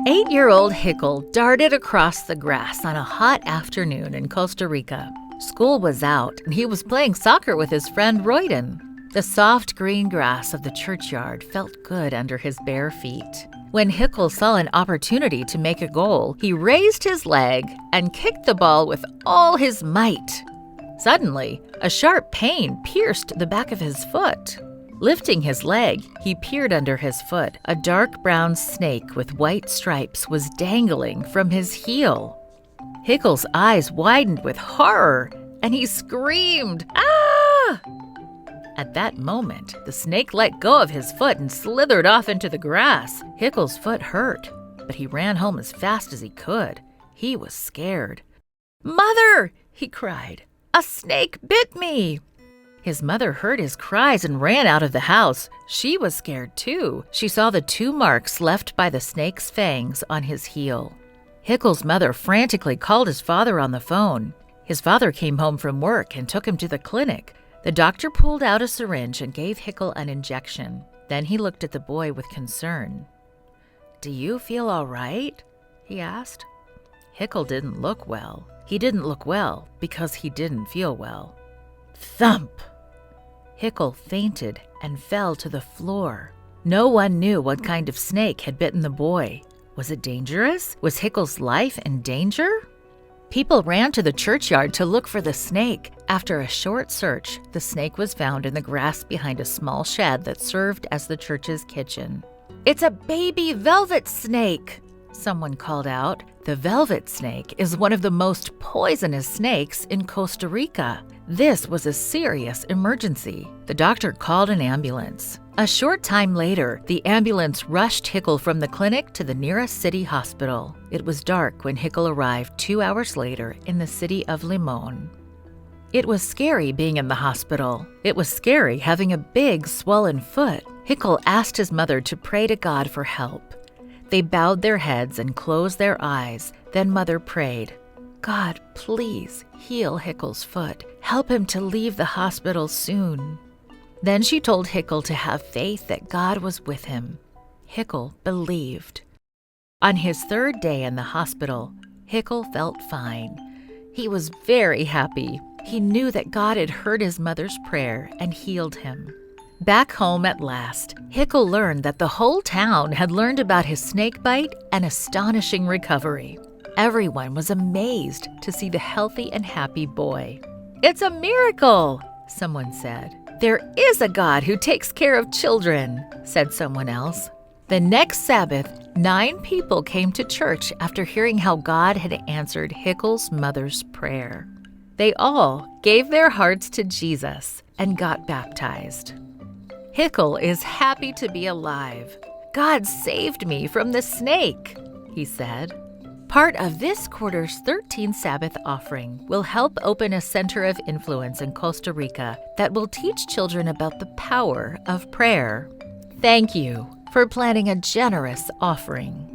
8-year-old Hickle darted across the grass on a hot afternoon in Costa Rica. School was out, and he was playing soccer with his friend Royden. The soft green grass of the churchyard felt good under his bare feet. When Hickle saw an opportunity to make a goal, he raised his leg and kicked the ball with all his might. Suddenly, a sharp pain pierced the back of his foot. Lifting his leg, he peered under his foot. A dark brown snake with white stripes was dangling from his heel. Hickle's eyes widened with horror, and he screamed, "Ah!" At that moment, the snake let go of his foot and slithered off into the grass. Hickle's foot hurt, but he ran home as fast as he could. He was scared. "Mother!" he cried. "A snake bit me!" His mother heard his cries and ran out of the house. She was scared too. She saw the 2 marks left by the snake's fangs on his heel. Hickle's mother frantically called his father on the phone. His father came home from work and took him to the clinic. The doctor pulled out a syringe and gave Hickle an injection. Then he looked at the boy with concern. "Do you feel all right?" he asked. Hickle didn't look well. He didn't look well because he didn't feel well. Thump! Hickle fainted and fell to the floor. No one knew what kind of snake had bitten the boy. Was it dangerous? Was Hickle's life in danger? People ran to the churchyard to look for the snake. After a short search, the snake was found in the grass behind a small shed that served as the church's kitchen. "It's a baby velvet snake!" someone called out. The velvet snake is one of the most poisonous snakes in Costa Rica. This was a serious emergency. The doctor called an ambulance. A short time later, the ambulance rushed Hickle from the clinic to the nearest city hospital. It was dark when Hickle arrived 2 hours later in the city of Limon. It was scary being in the hospital. It was scary having a big, swollen foot. Hickle asked his mother to pray to God for help. They bowed their heads and closed their eyes. Then Mother prayed, "God, please heal Hickle's foot. Help him to leave the hospital soon." Then she told Hickle to have faith that God was with him. Hickle believed. On his 3rd day in the hospital, Hickle felt fine. He was very happy. He knew that God had heard his mother's prayer and healed him. Back home at last, Hickle learned that the whole town had learned about his snake bite and astonishing recovery. Everyone was amazed to see the healthy and happy boy. "It's a miracle," someone said. "There is a God who takes care of children," said someone else. The next Sabbath, 9 people came to church after hearing how God had answered Hickle's mother's prayer. They all gave their hearts to Jesus and got baptized. "Hickle is happy to be alive. God saved me from the snake," he said. Part of this quarter's 13th Sabbath offering will help open a center of influence in Costa Rica that will teach children about the power of prayer. Thank you for planning a generous offering.